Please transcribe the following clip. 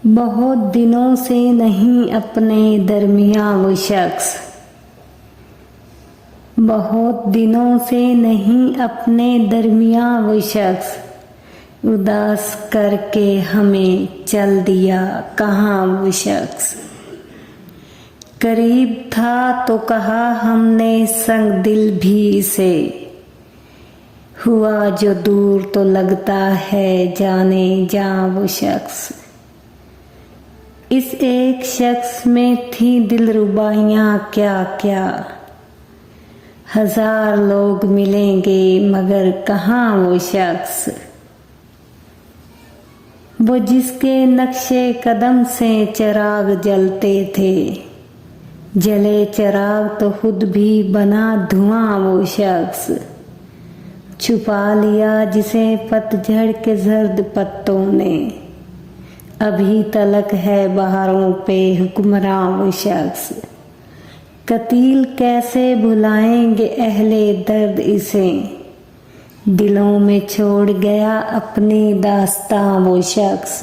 बहुत दिनों से नहीं अपने दरमियां वो शख्स, बहुत दिनों से नहीं अपने दरमियां वो शख्स, उदास करके हमें चल दिया कहाँ वो शख्स। करीब था तो कहा हमने संग दिल भी से, हुआ जो दूर तो लगता है जाने जा वो शख्स। इस एक शख्स में थी दिलरुबाइयाँ क्या क्या, हजार लोग मिलेंगे मगर कहाँ वो शख्स। वो जिसके नक्शे कदम से चिराग जलते थे, जले चिराग तो खुद भी बना धुआं वो शख्स। छुपा लिया जिसे पतझड़ के जर्द पत्तों ने, अभी तलक है बहारों पे हुक्मरां वो शख्स। कतील कैसे भुलाएंगे अहले दर्द इसे, दिलों में छोड़ गया अपनी दास्तां वो शख्स।